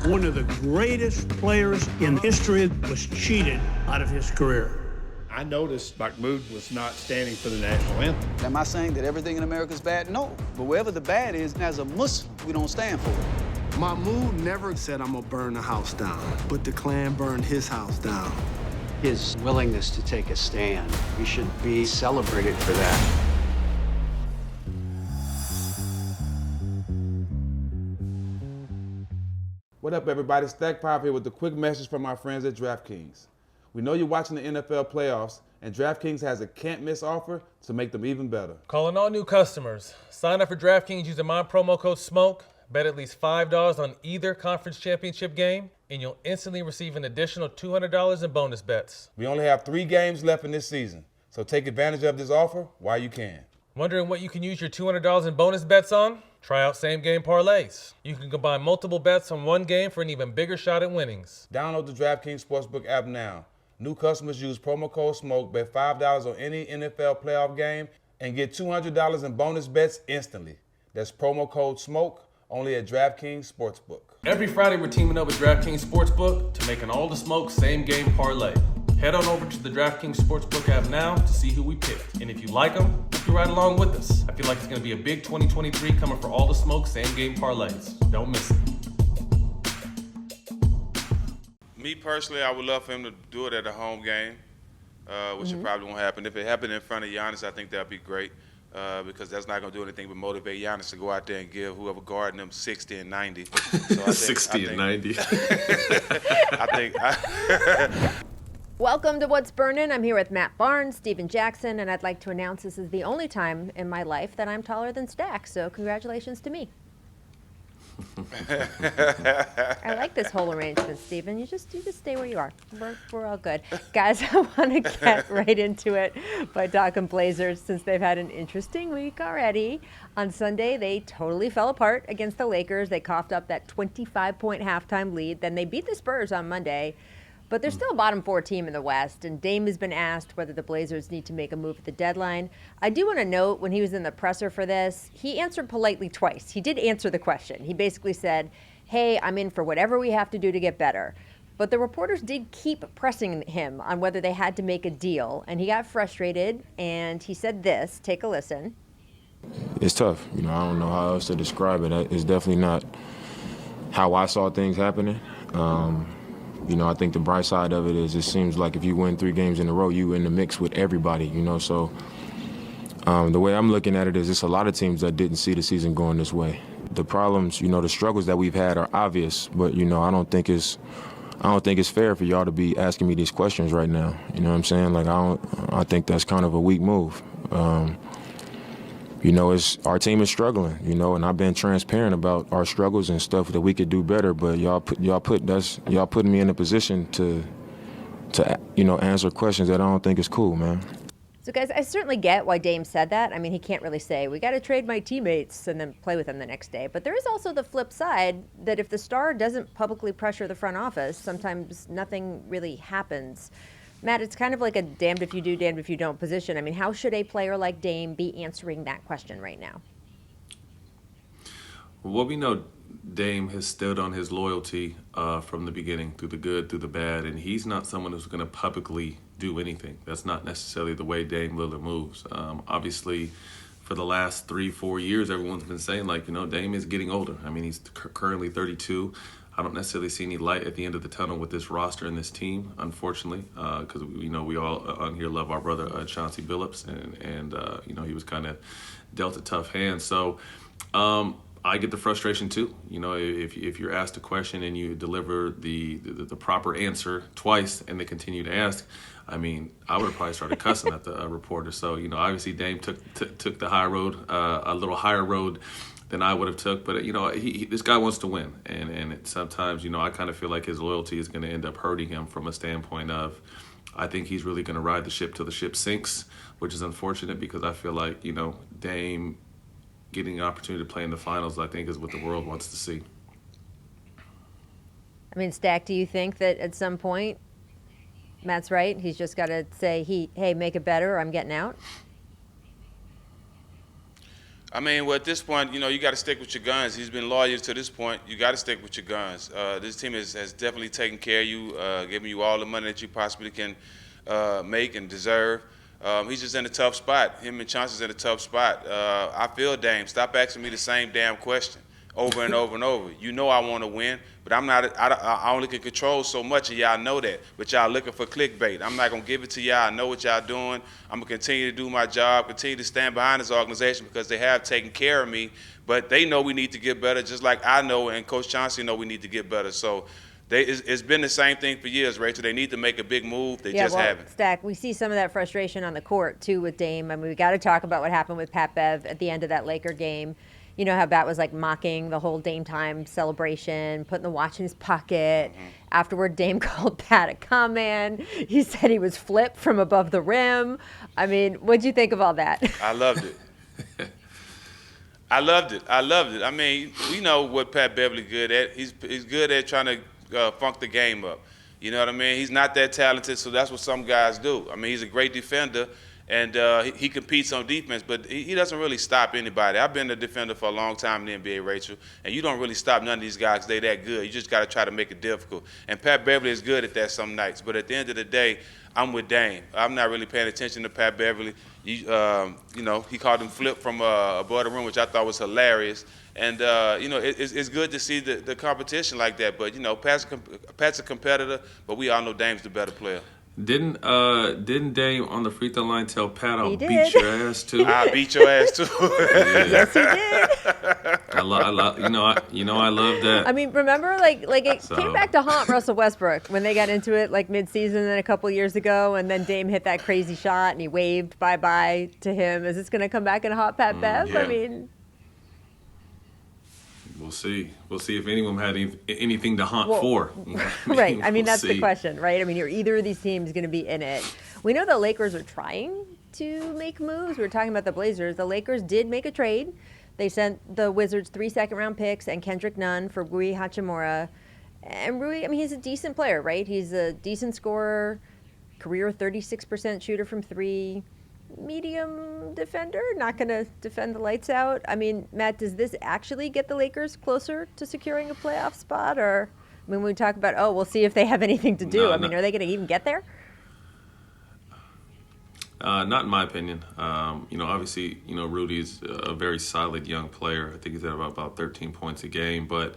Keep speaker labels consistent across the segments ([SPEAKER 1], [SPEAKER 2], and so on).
[SPEAKER 1] one of the greatest players in history was cheated out of his career.
[SPEAKER 2] I noticed Mahmoud was not standing for the national anthem.
[SPEAKER 3] Am I saying that everything in America is bad? No. But wherever the bad is, as a Muslim, we don't stand for it.
[SPEAKER 4] Mahmoud never said, I'm gonna burn the house down, but the Klan burned his house down.
[SPEAKER 5] His willingness to take a stand, he should be celebrated for that.
[SPEAKER 6] What up, everybody? Stack Pop here with a quick message from our friends at DraftKings. We know you're watching the NFL playoffs, and DraftKings has a can't-miss offer to make them even better.
[SPEAKER 7] Calling all new customers. Sign up for DraftKings using my promo code SMOKE. Bet at least $5 on either conference championship game, and you'll instantly receive an additional $200 in bonus bets.
[SPEAKER 6] We only have 3 games left in this season, so take advantage of this offer while you can.
[SPEAKER 7] Wondering what you can use your $200 in bonus bets on? Try out same-game parlays. You can combine multiple bets on one game for an even bigger shot at winnings.
[SPEAKER 6] Download the DraftKings Sportsbook app now. New customers use promo code SMOKE, bet $5 on any NFL playoff game, and get $200 in bonus bets instantly. That's promo code SMOKE, only at DraftKings Sportsbook.
[SPEAKER 7] Every Friday, we're teaming up with DraftKings Sportsbook to make an all-the-smoke same-game parlay. Head on over to the DraftKings Sportsbook app now to see who we picked. And if you like them, you can ride along with us. I feel like it's going to be a big 2023 coming for all the smoke same-game parlays. Don't miss it.
[SPEAKER 6] Me personally, I would love for him to do it at a home game, which it probably won't happen. If it happened in front of Giannis, I think that would be great because that's not going to do anything but motivate Giannis to go out there and give whoever guarding him 60 and 90. So I think,
[SPEAKER 8] 60 and 90.
[SPEAKER 9] Welcome to What's Burnin'. I'm here with Matt Barnes, Steven Jackson, and I'd like to announce this is the only time in my life that I'm taller than Stack, so congratulations to me. I like this whole arrangement, Steven. You just stay where you are. We're all good. Guys, I want to get right into it by talking Blazers since they've had an interesting week already. On Sunday, they totally fell apart against the Lakers. They coughed up that 25-point halftime lead. Then they beat the Spurs on Monday. But they're still a bottom 4 team in the West, and Dame has been asked whether the Blazers need to make a move at the deadline. I do want to note, when he was in the presser for this, he answered politely twice. He did answer the question. He basically said, hey, I'm in for whatever we have to do to get better. But the reporters did keep pressing him on whether they had to make a deal, and he got frustrated, and he said this. Take a listen.
[SPEAKER 8] It's tough. I don't know how else to describe it. It's definitely not how I saw things happening. I think the bright side of it is it seems like if you win 3 games in a row, you in the mix with everybody, So the way I'm looking at it is it's a lot of teams that didn't see the season going this way. The problems, the struggles that we've had are obvious, but, I don't think it's fair for y'all to be asking me these questions right now. You know what I'm saying? I think that's kind of a weak move. It's our team is struggling, and I've been transparent about our struggles and stuff that we could do better. But y'all putting me in a position to answer questions that I don't think is cool, man.
[SPEAKER 9] So, guys, I certainly get why Dame said that. I mean, he can't really say, we got to trade my teammates and then play with them the next day. But there is also the flip side that if the star doesn't publicly pressure the front office, sometimes nothing really happens. Matt, it's kind of like a damned if you do, damned if you don't position. I mean, how should a player like Dame be answering that question right now?
[SPEAKER 10] Well, we know Dame has stood on his loyalty from the beginning, through the good, through the bad, and he's not someone who's going to publicly do anything. That's not necessarily the way Dame Lillard moves. Obviously, for the last 3-4 years, everyone's been saying, Dame is getting older. I mean, he's currently 32. I don't necessarily see any light at the end of the tunnel with this roster and this team, unfortunately, because we all on here love our brother Chauncey Billups, and he was kind of dealt a tough hand. So I get the frustration too. If you're asked a question and you deliver the proper answer twice and they continue to ask, I mean, I would have probably started cussing at the reporter. So obviously Dame took the high road, a little higher road than I would have took. But, this guy wants to win. And sometimes, I kind of feel like his loyalty is going to end up hurting him from a standpoint of, I think he's really going to ride the ship till the ship sinks, which is unfortunate because I feel like, Dame getting an opportunity to play in the finals, I think, is what the world wants to see.
[SPEAKER 9] I mean, Stack, do you think that at some point, Matt's right, he's just got to say, hey, make it better or I'm getting out?
[SPEAKER 6] I mean, well, at this point, you got to stick with your guns. He's been loyal to this point. You got to stick with your guns. This team has definitely taken care of you, giving you all the money that you possibly can make and deserve. He's just in a tough spot. Him and Chauncey's in a tough spot. I feel Dame. Stop asking me the same damn question over and over and over. You know I want to win, but I'm not. I only can control so much, and y'all know that. But y'all looking for clickbait. I'm not gonna give it to y'all. I know what y'all doing. I'm gonna continue to do my job, continue to stand behind this organization because they have taken care of me. But they know we need to get better, just like I know, and Coach Chauncey know we need to get better. So. It's been the same thing for years, Rachel. They need to make a big move. They just haven't.
[SPEAKER 9] Stack, we see some of that frustration on the court, too, with Dame. I mean, we got to talk about what happened with Pat Bev at the end of that Laker game. You know how Bat was, like, mocking the whole Dame time celebration, putting the watch in his pocket. Mm-hmm. Afterward, Dame called Pat a con man. He said he was flipped from above the rim. I mean, what'd you think of all that?
[SPEAKER 6] I loved it. I loved it. I mean, we know what Pat Beverly good at. He's good at trying to funk the game up. You know what I mean? He's not that talented, so that's what some guys do. I mean, he's a great defender, and he competes on defense, but he doesn't really stop anybody. I've been a defender for a long time in the NBA, Rachel, and you don't really stop none of these guys because they're that good. You just got to try to make it difficult. And Pat Beverly is good at that some nights, but at the end of the day, I'm with Dame. I'm not really paying attention to Pat Beverly. He called him flip from above the rim, which I thought was hilarious. And, it's good to see the competition like that. But, Pat's a competitor, but we all know Dame's the better player.
[SPEAKER 10] Didn't Dame on the free throw line tell Pat, I'll
[SPEAKER 9] beat
[SPEAKER 10] your ass too?
[SPEAKER 6] I'll beat your ass too.
[SPEAKER 9] Yes, he did.
[SPEAKER 10] I love that.
[SPEAKER 9] I mean, remember, it came back to haunt Russell Westbrook when they got into it, mid-season and a couple years ago, and then Dame hit that crazy shot, and he waved bye-bye to him. Is this going to come back and haunt Pat Bev?
[SPEAKER 10] Yeah.
[SPEAKER 9] I mean...
[SPEAKER 10] We'll see. We'll see if anyone had anything to haunt for.
[SPEAKER 9] Right. I mean, that's the question, right? I mean, are either of these teams going to be in it? We know the Lakers are trying to make moves. We were talking about the Blazers. The Lakers did make a trade. They sent the Wizards 3 second-round picks and Kendrick Nunn for Rui Hachimura. And Rui, I mean, he's a decent player, right? He's a decent scorer, career 36% shooter from 3. Medium defender, not going to defend the lights out. I mean, Matt, does this actually get the Lakers closer to securing a playoff spot? Or, I mean, when we talk about, we'll see if they have anything to do. Are they going to even get there?
[SPEAKER 10] Not in my opinion. Obviously, Rudy's a very solid young player. I think he's at about 13 points a game, but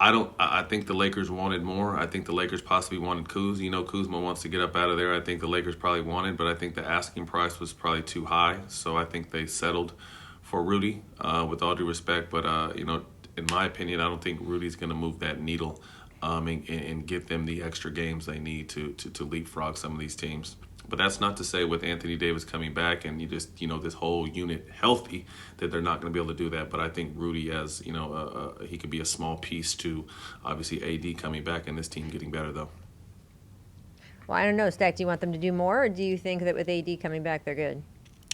[SPEAKER 10] I think the Lakers wanted more. I think the Lakers possibly wanted Kuz. Kuzma wants to get up out of there. I think the Lakers probably wanted, but I think the asking price was probably too high. So I think they settled for Rudy, with all due respect. But, in my opinion, I don't think Rudy's going to move that needle and give them the extra games they need to leapfrog some of these teams. But that's not to say with Anthony Davis coming back and this whole unit healthy that they're not going to be able to do that. But I think Rudy, as he could be a small piece to obviously AD coming back and this team getting better though.
[SPEAKER 9] Well, I don't know, Stack. Do you want them to do more, or do you think that with AD coming back, they're good?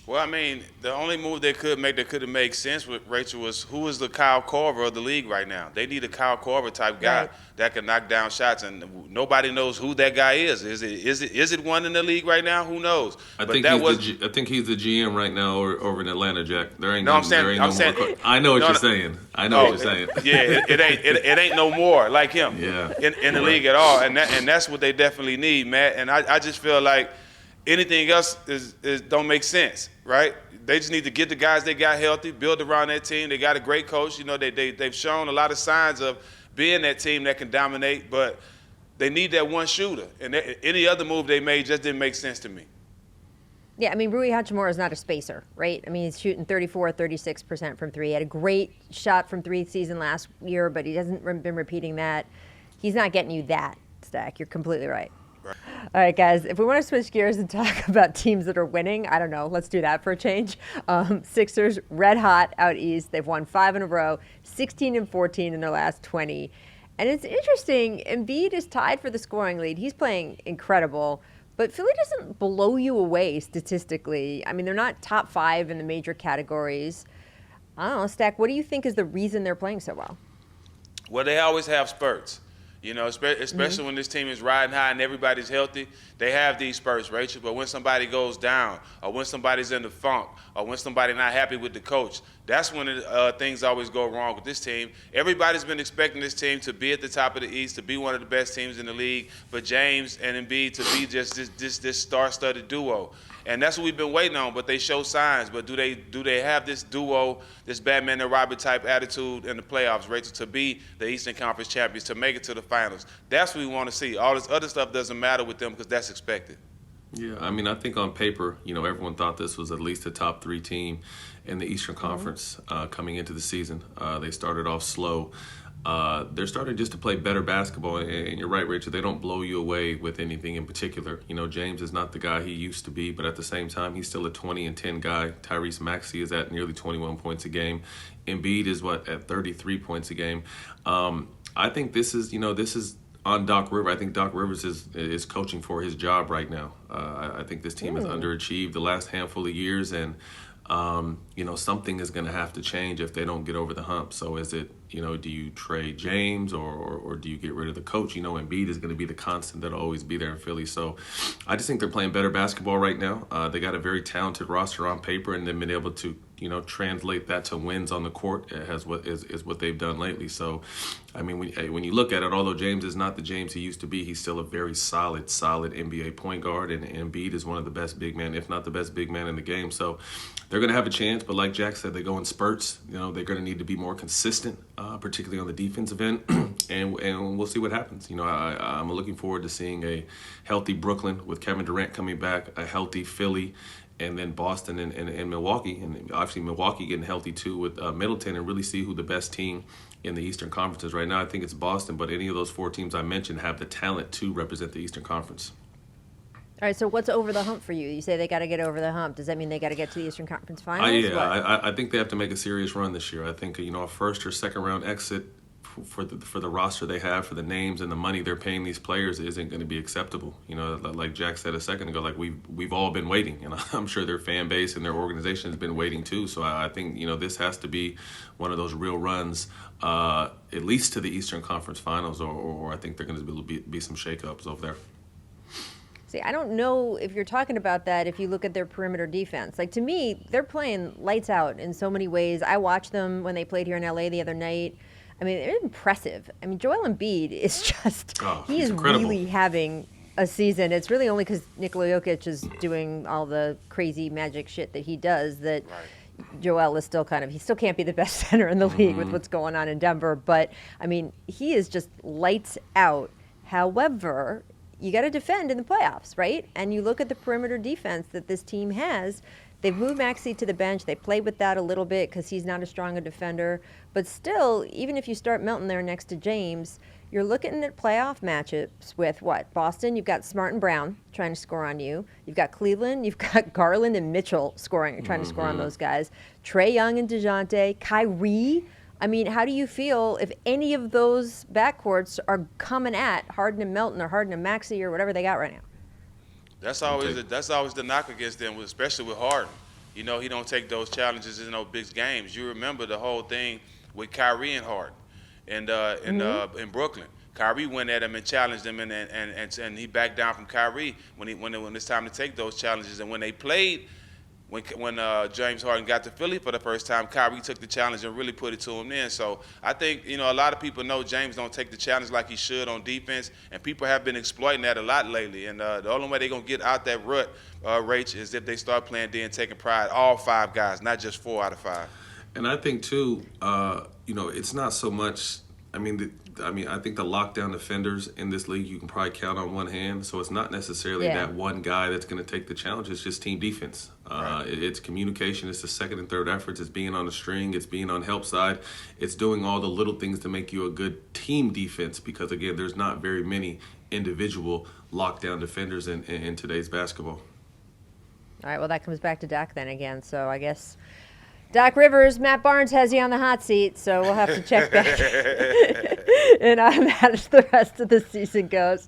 [SPEAKER 6] Well, I mean, the only move they could make that could have made sense with Rachel was who is the Kyle Korver of the league right now. They need a Kyle Korver type guy that can knock down shots, and nobody knows who that guy is. Is it one in the league right now? Who knows?
[SPEAKER 10] I think he's the GM right now over in Atlanta, Jack. There ain't
[SPEAKER 6] I'm
[SPEAKER 10] more.
[SPEAKER 6] I know what
[SPEAKER 10] you're saying. I know what you're saying.
[SPEAKER 6] Yeah, it ain't no more like him.
[SPEAKER 10] Yeah.
[SPEAKER 6] in the league at all, and that's what they definitely need, Matt. And I just feel like anything else is don't make sense, right? They just need to get the guys they got healthy, build around that team. They got a great coach. They've shown a lot of signs of being that team that can dominate, but they need that one shooter. And any other move they made just didn't make sense to me.
[SPEAKER 9] Yeah, I mean, Rui Hachimura is not a spacer, right? I mean, he's shooting 36% from 3. He had a great shot from 3 season last year, but he hasn't been repeating that. He's not getting you that, Stack. You're completely right. All right, guys, if we want to switch gears and talk about teams that are winning, I don't know, let's do that for a change. Sixers, red hot out east. They've won 5 in a row, 16-14 in their last 20. And it's interesting, Embiid is tied for the scoring lead. He's playing incredible, but Philly doesn't blow you away statistically. I mean, they're not top 5 in the major categories. I don't know, Stack, what do you think is the reason they're playing so well?
[SPEAKER 6] Well, they always have spurts. You know, especially when this team is riding high and everybody's healthy, they have these spurts, Rachel. But when somebody goes down, or when somebody's in the funk, or when somebody's not happy with the coach, that's when things always go wrong with this team. Everybody's been expecting this team to be at the top of the East, to be one of the best teams in the league, for James and Embiid to be just this star-studded duo. And that's what we've been waiting on, but they show signs. But do they have this duo, this Batman and Robin type attitude in the playoffs, Rachel, to be the Eastern Conference champions, to make it to the finals? That's what we want to see. All this other stuff doesn't matter with them because that's expected.
[SPEAKER 10] Yeah, I mean, I think on paper, everyone thought this was at least a top 3 team in the Eastern Conference coming into the season. They started off slow. They're starting just to play better basketball, and you're right, Rachel, they don't blow you away with anything in particular. James is not the guy he used to be, but at the same time, he's still a 20 and 10 guy. Tyrese Maxey is at nearly 21 points a game. Embiid is at 33 points a game. I think this is on Doc Rivers. I think Doc Rivers is coaching for his job right now. I think this team has underachieved the last handful of years, and something is going to have to change if they don't get over the hump. So is it, do you trade James or do you get rid of the coach? Embiid is going to be the constant that'll always be there in Philly. So I just think they're playing better basketball right now. They got a very talented roster on paper, and they've been able to, translate that to wins on the court is what they've done lately. So, I mean, when you look at it, although James is not the James he used to be, he's still a very solid NBA point guard, and Embiid is one of the best big men, if not the best big man in the game. So they're going to have a chance, but like Jack said, they go in spurts. They're going to need to be more consistent, particularly on the defensive end, and we'll see what happens. I'm looking forward to seeing a healthy Brooklyn with Kevin Durant coming back, a healthy Philly, and then Boston and Milwaukee, and obviously Milwaukee getting healthy too with Middleton, and really see who the best team in the Eastern Conference is right now. I think it's Boston, but any of those 4 teams I mentioned have the talent to represent the Eastern Conference.
[SPEAKER 9] All right, so what's over the hump for you? You say they got to get over the hump. Does that mean they got to get to the Eastern Conference Finals?
[SPEAKER 10] I think they have to make a serious run this year. I think a first or second round exit for the roster they have, for the names and the money they're paying these players, isn't going to be acceptable. Like Jack said a second ago, like we've all been waiting, and I'm sure their fan base and their organization has been waiting too. So I think this has to be one of those real runs, at least to the Eastern Conference Finals, or I think they're going to be some shakeups over there.
[SPEAKER 9] See, I don't know if you're talking about that if you look at their perimeter defense. Like, to me, they're playing lights out in so many ways. I watched them when they played here in LA the other night. I mean, they're impressive. I mean, Joel Embiid is just, he is
[SPEAKER 10] incredible.
[SPEAKER 9] Really having a season. It's really only because Nikola Jokic is doing all the crazy magic shit that he does that Joel is still he still can't be the best center in the league with what's going on in Denver. But, I mean, he is just lights out. However, you got to defend in the playoffs, right? And you look at the perimeter defense that this team has. They've moved Maxey to the bench. They played with that a little bit because he's not as strong a defender. But still, even if you start Melton there next to James, you're looking at playoff matchups with what? Boston, you've got Smart and Brown trying to score on you. You've got Cleveland, you've got Garland and Mitchell trying to score on those guys. Trae Young and DeJounte, Kyrie. I mean, how do you feel if any of those backcourts are coming at Harden and Melton or Harden and Maxey or whatever they got right now?
[SPEAKER 6] That's always the knock against them, especially with Harden. He don't take those challenges in those big games. You remember the whole thing with Kyrie and Harden, in Brooklyn. Kyrie went at him and challenged him, and he backed down from Kyrie when it's time to take those challenges. And when they played, when James Harden got to Philly for the first time, Kyrie took the challenge and really put it to him then. So I think, a lot of people know James don't take the challenge like he should on defense, and people have been exploiting that a lot lately. And the only way they're going to get out that rut, Rach, is if they start playing D and taking pride, all 5 guys, not just 4 out of 5.
[SPEAKER 10] And I think, too, it's not so much – I think the lockdown defenders in this league you can probably count on one hand. So it's not necessarily that one guy that's going to take the challenge. It's just team defense. Right. It's communication. It's the second and third efforts. It's being on the string. It's being on help side. It's doing all the little things to make you a good team defense because, again, there's not very many individual lockdown defenders in today's basketball.
[SPEAKER 9] All right, well, that comes back to Doc then again. So I guess – Doc Rivers, Matt Barnes has you on the hot seat, so we'll have to check back and on that as the rest of the season goes.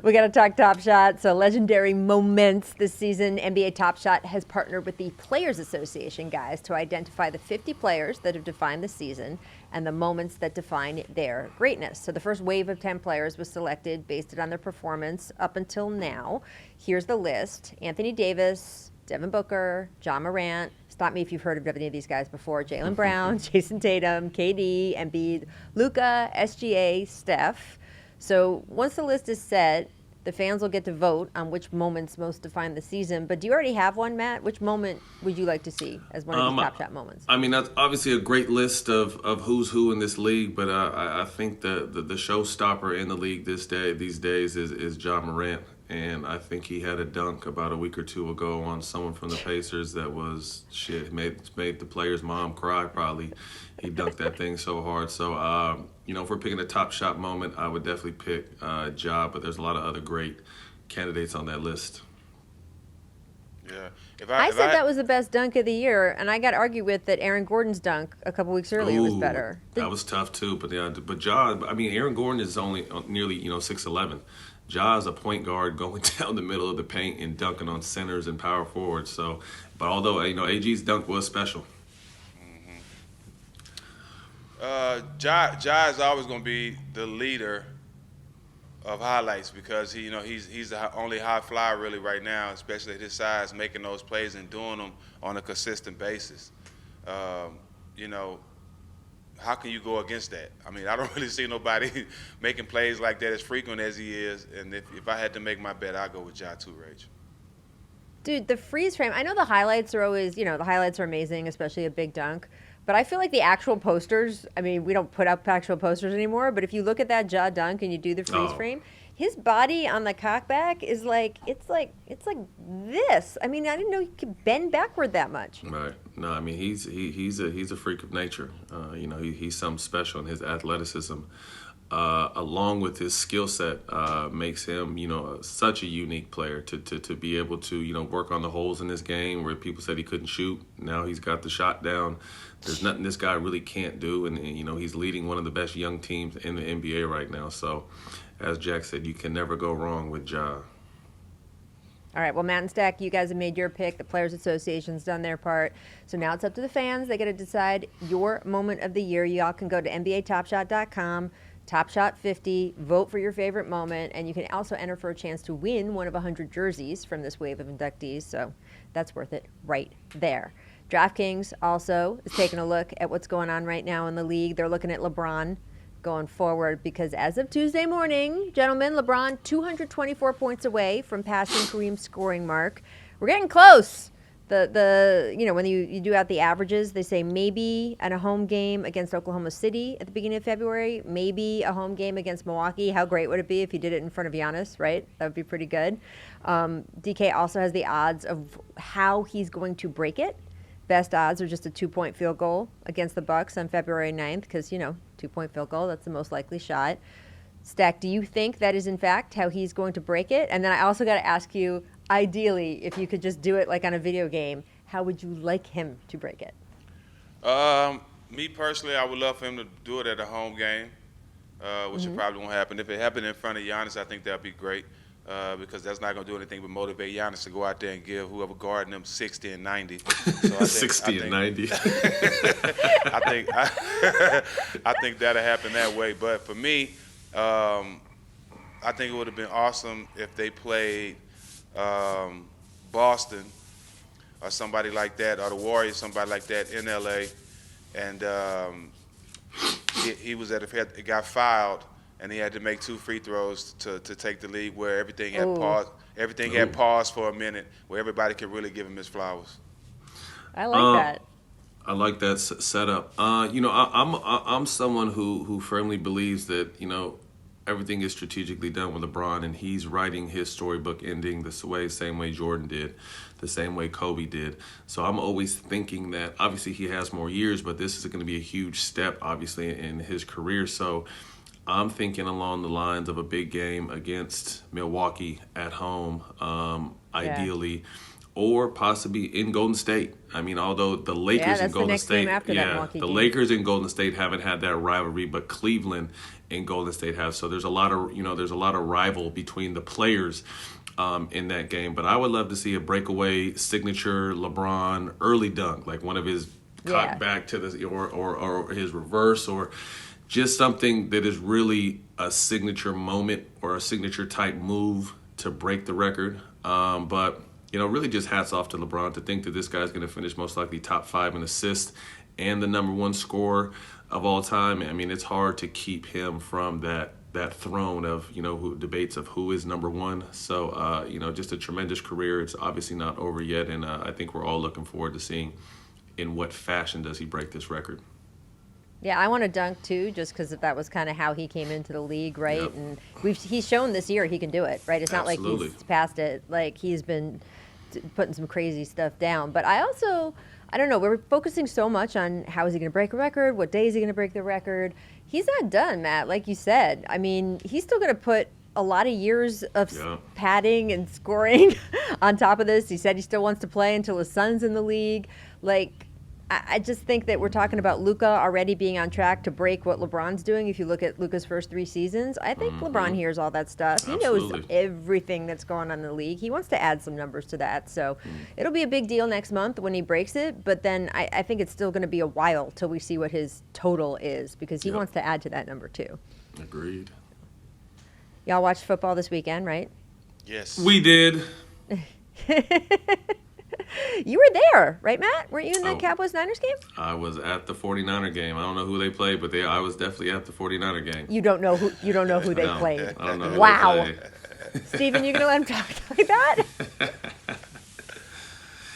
[SPEAKER 9] We got to talk Top Shot. So legendary moments this season. NBA Top Shot has partnered with the Players Association, guys, to identify the 50 players that have defined the season and the moments that define their greatness. So the first wave of 10 players was selected based on their performance up until now. Here's the list: Anthony Davis, Devin Booker, John Morant. Stop me if you've heard of any of these guys before. Jaylen Brown, Jason Tatum, KD, Embiid, Luka, SGA, Steph. So once the list is set, the fans will get to vote on which moments most define the season. But do you already have one, Matt? Which moment would you like to see as one of these top shot moments?
[SPEAKER 10] I mean, that's obviously a great list of who's who in this league, but I think the showstopper in the league these days is John Morant. And I think he had a dunk about a week or two ago on someone from the Pacers that was made the player's mom cry probably. He dunked that thing so hard. So, if we're picking a top shot moment, I would definitely pick Ja, but there's a lot of other great candidates on that list.
[SPEAKER 6] Yeah.
[SPEAKER 9] I said that was the best dunk of the year, and I got argued with that Aaron Gordon's dunk a couple weeks earlier was better.
[SPEAKER 10] That was tough too, but Ja, I mean, Aaron Gordon is only nearly 6'11". Ja is a point guard going down the middle of the paint and dunking on centers and power forwards. So, but although AG's dunk was special.
[SPEAKER 6] Ja is always going to be the leader of highlights because he's the only high flyer really right now, especially at his size, making those plays and doing them on a consistent basis. How can you go against that? I mean, I don't really see nobody making plays like that as frequent as he is. And if I had to make my bet, I'd go with Ja too, Rach.
[SPEAKER 9] Dude, the freeze frame, I know the highlights are always, the highlights are amazing, especially a big dunk. But I feel like the actual posters, I mean, we don't put up actual posters anymore, but if you look at that Ja dunk and you do the freeze frame, his body on the cockback is it's like this. I mean, I didn't know he could bend backward that much.
[SPEAKER 10] Right. No, I mean, he's a freak of nature. He's something special, and his athleticism, along with his skill set, makes him, such a unique player to be able to, work on the holes in this game where people said he couldn't shoot. Now he's got the shot down. There's nothing this guy really can't do, and he's leading one of the best young teams in the NBA right now. So, as Jack said, you can never go wrong with Ja.
[SPEAKER 9] All right, well, Matt and Stack, you guys have made your pick. The Players Association's done their part. So now it's up to the fans. They got to decide your moment of the year. You all can go to NBATopShot.com, Top Shot 50, vote for your favorite moment, and you can also enter for a chance to win one of 100 jerseys from this wave of inductees. So that's worth it right there. DraftKings also is taking a look at what's going on right now in the league. They're looking at LeBron going forward because as of Tuesday morning, gentlemen, LeBron 224 points away from passing Kareem's scoring mark. We're getting close. When you do out the averages, they say maybe at a home game against Oklahoma City at the beginning of February, maybe a home game against Milwaukee. How great would it be if he did it in front of Giannis, right? That would be pretty good. DK also has the odds of how he's going to break it. Best odds are just a 2-point field goal against the Bucks on February 9th because, 2-point field goal, that's the most likely shot. Stack, do you think that is, in fact, how he's going to break it? And then I also got to ask you, ideally, if you could just do it like on a video game, how would you like him to break it?
[SPEAKER 6] Me personally, I would love for him to do it at a home game, which it probably won't happen. If it happened in front of Giannis, I think that would be great. Because that's not going to do anything but motivate Giannis to go out there and give whoever guarding him 60 and 90. So
[SPEAKER 10] 60 and 90.
[SPEAKER 6] I think that'll happen that way. But for me, I think it would have been awesome if they played Boston or somebody like that, or the Warriors, somebody like that in L.A. And he got fouled. And he had to make 2 free throws to take the lead where everything had paused. Everything had paused for a minute where everybody could really give him his flowers.
[SPEAKER 9] I like that.
[SPEAKER 10] I like that setup. I'm someone who firmly believes that, everything is strategically done with LeBron, and he's writing his storybook ending the same way Jordan did, the same way Kobe did. So I'm always thinking that obviously he has more years, but this is going to be a huge step, obviously, in his career. So I'm thinking along the lines of a big game against Milwaukee at home, ideally, or possibly in Golden State. I mean, although the Lakers and Golden State, Lakers and Golden State haven't had that rivalry, but Cleveland and Golden State have. So there's a lot of rival between the players in that game. But I would love to see a breakaway signature LeBron early dunk, like one of his caught back to the or his reverse, or just something that is really a signature moment or a signature type move to break the record. But really just hats off to LeBron to think that this guy's going to finish most likely top 5 in assists and the #1 scorer of all time. I mean, it's hard to keep him from that throne of, who debates of who is #1. So, just a tremendous career. It's obviously not over yet. And I think we're all looking forward to seeing in what fashion does he break this record.
[SPEAKER 9] Yeah, I want to dunk too, just because that was kind of how he came into the league, right?
[SPEAKER 10] Yep.
[SPEAKER 9] And he's shown this year he can do it, right? It's not
[SPEAKER 10] Absolutely.
[SPEAKER 9] like he's past it. Like he's been putting some crazy stuff down. But I don't know, we're focusing so much on how is he going to break a record, what day is he going to break the record. He's not done, Matt, like you said. I mean, he's still going to put a lot of years of padding and scoring on top of this. He said he still wants to play until his son's in the league. Like, I just think that we're talking about Luka already being on track to break what LeBron's doing. If you look at Luka's first 3 seasons, I think LeBron hears all that stuff. He knows everything that's going on in the league. He wants to add some numbers to that. So it'll be a big deal next month when he breaks it. But then I think it's still going to be a while till we see what his total is, because he wants to add to that number too.
[SPEAKER 10] Agreed.
[SPEAKER 9] Y'all watched football this weekend, right?
[SPEAKER 6] Yes.
[SPEAKER 10] We did.
[SPEAKER 9] You were there, right, Matt? Weren't you in the Cowboys-Niners game?
[SPEAKER 10] I was at the 49er game. I don't know who they played, but I was definitely at the 49er game.
[SPEAKER 9] You don't know who they played.
[SPEAKER 10] I don't know who
[SPEAKER 9] wow.
[SPEAKER 10] they played.
[SPEAKER 9] Steven, you gonna let him talk like that?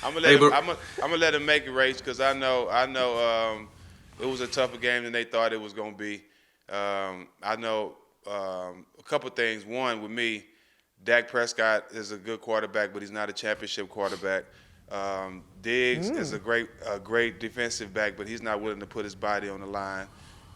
[SPEAKER 6] I'm gonna let him make it race, because I know it was a tougher game than they thought it was gonna be. I know a couple things. One, with me, Dak Prescott is a good quarterback, but he's not a championship quarterback. Diggs is a great defensive back, but he's not willing to put his body on the line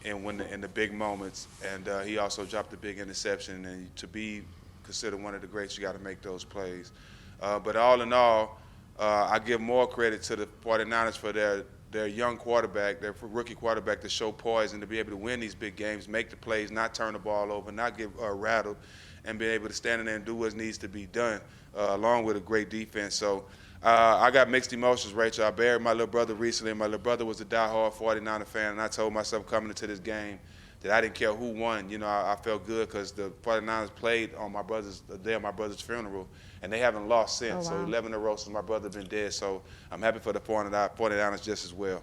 [SPEAKER 6] and win in the big moments. And he also dropped a big interception. And to be considered one of the greats, you got to make those plays. But all in all, I give more credit to the 49ers for their young quarterback, their rookie quarterback, to show poise and to be able to win these big games, make the plays, not turn the ball over, not get rattled, and be able to stand in there and do what needs to be done, along with a great defense. So I got mixed emotions, Rachel. I buried my little brother recently, and my little brother was a diehard 49er fan, and I told myself coming into this game that I didn't care who won. I felt good because the 49ers played on the day of my brother's funeral, and they haven't lost since.
[SPEAKER 9] Oh, wow.
[SPEAKER 6] So 11 in a row since my brother been dead. So I'm happy for the 49ers just as well.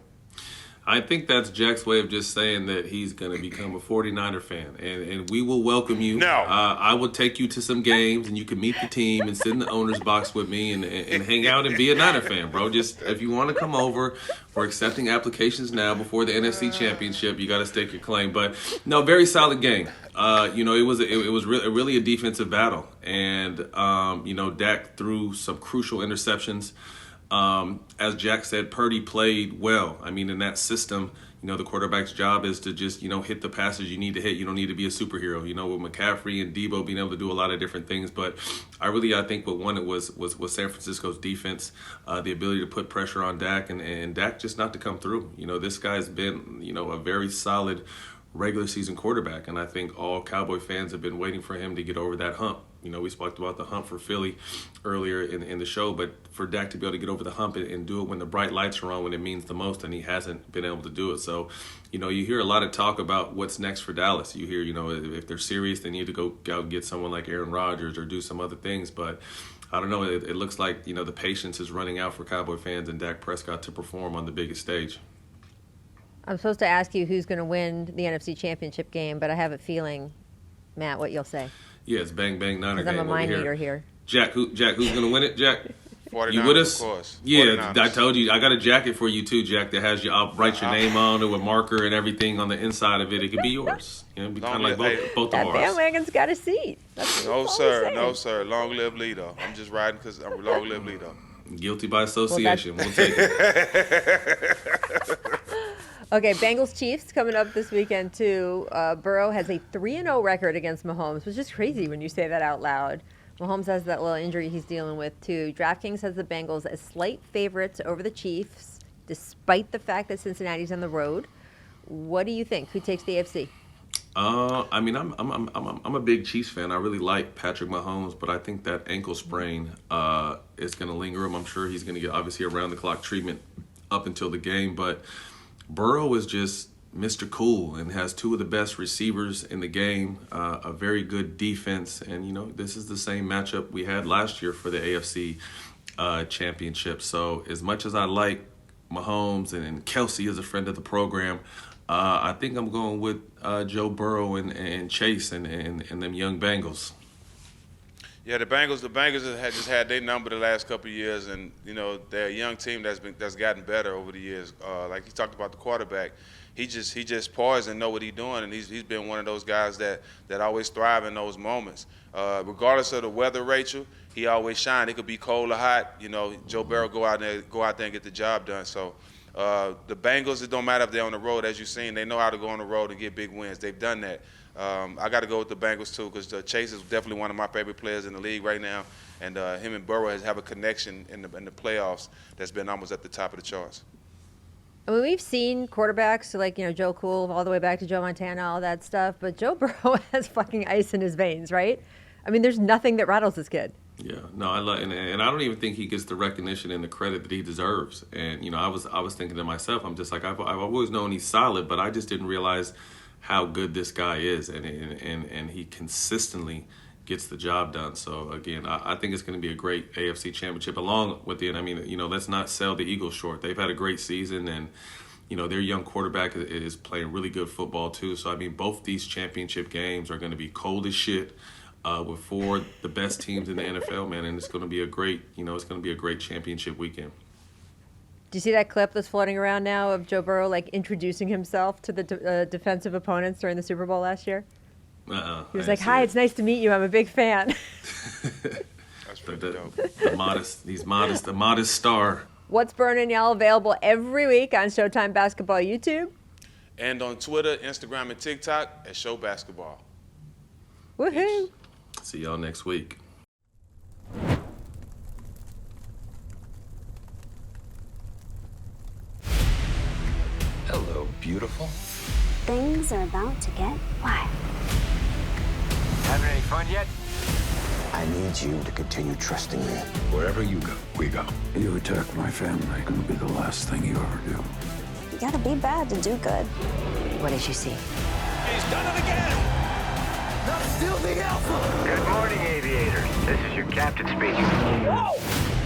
[SPEAKER 10] I think that's Jack's way of just saying that he's going to become a 49er fan, and we will welcome you.
[SPEAKER 6] No.
[SPEAKER 10] I will take you to some games, and you can meet the team and sit in the owner's box with me and hang out and be a Niner fan, bro. Just if you want to come over, we're accepting applications now before the NFC Championship. You got to stake your claim. But no, very solid game. It was really a defensive battle, and Dak threw some crucial interceptions. As Jack said, Purdy played well. I mean, in that system, the quarterback's job is to just, hit the passes you need to hit. You don't need to be a superhero. With McCaffrey and Debo being able to do a lot of different things. But I think what won it was San Francisco's defense, the ability to put pressure on Dak, and Dak just not to come through. This guy's been, a very solid regular season quarterback, and I think all Cowboy fans have been waiting for him to get over that hump. We spoke about the hump for Philly earlier in the show, but for Dak to be able to get over the hump and do it when the bright lights are on, when it means the most, and he hasn't been able to do it. So, you hear a lot of talk about what's next for Dallas. You hear, if they're serious, they need to go out and get someone like Aaron Rodgers or do some other things, but I don't know. It looks like, the patience is running out for Cowboy fans and Dak Prescott to perform on the biggest stage.
[SPEAKER 9] I'm supposed to ask you who's going to win the NFC Championship game, but I have a feeling, Matt, what you'll say.
[SPEAKER 10] Yeah, it's bang bang Niner game.
[SPEAKER 9] Because I'm a mind
[SPEAKER 10] over
[SPEAKER 9] reader here.
[SPEAKER 10] Jack, who's going to win it? Jack,
[SPEAKER 6] 49ers,
[SPEAKER 10] you with us?
[SPEAKER 6] Of course.
[SPEAKER 10] Yeah,
[SPEAKER 6] 49ers.
[SPEAKER 10] I told you. I got a jacket for you too, Jack. That has I'll write your name on it with marker and everything on the inside of it. It could be yours. It'd be kind of like both
[SPEAKER 9] That
[SPEAKER 10] of ours.
[SPEAKER 9] bandwagon's got a seat. That's
[SPEAKER 6] No,
[SPEAKER 9] all I'm
[SPEAKER 6] sir.
[SPEAKER 9] saying.
[SPEAKER 6] No, sir. Long live Lido. I'm just riding because I'm long live Lido.
[SPEAKER 10] Guilty by association. We'll take it.
[SPEAKER 9] Okay, Bengals-Chiefs coming up this weekend, too. Burrow has a 3-0 record against Mahomes, which is crazy when you say that out loud. Mahomes has that little injury he's dealing with, too. DraftKings has the Bengals as slight favorites over the Chiefs, despite the fact that Cincinnati's on the road. What do you think? Who takes the AFC?
[SPEAKER 10] I mean, I'm a big Chiefs fan. I really like Patrick Mahomes, but I think that ankle sprain is going to linger him. I'm sure he's going to get obviously around the clock treatment up until the game. But Burrow is just Mr. Cool and has two of the best receivers in the game, a very good defense. And, you know, this is the same matchup we had last year for the AFC championship. So as much as I like Mahomes and Kelsey is a friend of the program, I think I'm going with Joe Burrow and Chase and them young Bengals.
[SPEAKER 6] Yeah, the Bengals have just had their number the last couple of years, and you know they're a young team that's gotten better over the years. Like he talked about the quarterback, he just poised and know what he's doing, and he's been one of those guys that always thrive in those moments. Regardless of the weather, Rachel, he always shine. It could be cold or hot. You know, Joe Burrow go out there and get the job done. So the Bengals, it don't matter if they're on the road, as you've seen, they know how to go on the road and get big wins. They've done that. I got to go with the Bengals too, because Chase is definitely one of my favorite players in the league right now, and him and Burrow have a connection in the playoffs that's been almost at the top of the charts.
[SPEAKER 9] I mean, we've seen quarterbacks like, you know, Joe Cool all the way back to Joe Montana, all that stuff, but Joe Burrow has fucking ice in his veins, right? I mean, there's nothing that rattles this kid.
[SPEAKER 10] Yeah, no, and I don't even think he gets the recognition and the credit that he deserves. And you know, I was thinking to myself, I'm just like, I've always known he's solid, but I just didn't realize how good this guy is, and he consistently gets the job done. So again, I think it's going to be a great AFC championship. Along with it, I mean, you know, let's not sell the Eagles short. They've had a great season, and you know, their young quarterback is playing really good football too. So I mean, both these championship games are going to be cold as shit. With four the best teams in the NFL, man, and it's going to be a great championship weekend.
[SPEAKER 9] Do you see that clip that's floating around now of Joe Burrow like introducing himself to the defensive opponents during the Super Bowl last year? He was like, "Hi, it's nice to meet you. I'm a big fan."
[SPEAKER 6] That's pretty dope.
[SPEAKER 10] The modest star.
[SPEAKER 9] What's Burnin', y'all, available every week on Showtime Basketball YouTube.
[SPEAKER 6] And on Twitter, Instagram, and TikTok at Show Basketball.
[SPEAKER 9] Woohoo!
[SPEAKER 10] See y'all next week.
[SPEAKER 11] Hello, beautiful.
[SPEAKER 12] Things are about to get wild.
[SPEAKER 11] Having any fun yet?
[SPEAKER 13] I need you to continue trusting me.
[SPEAKER 11] Wherever you go, we go.
[SPEAKER 14] You attack my family, it'll be the last thing you ever do.
[SPEAKER 12] You gotta be bad to do good.
[SPEAKER 9] What did you see?
[SPEAKER 11] He's done it again! Not still the Alpha!
[SPEAKER 15] Good morning, aviators. This is your captain speaking.
[SPEAKER 11] Whoa!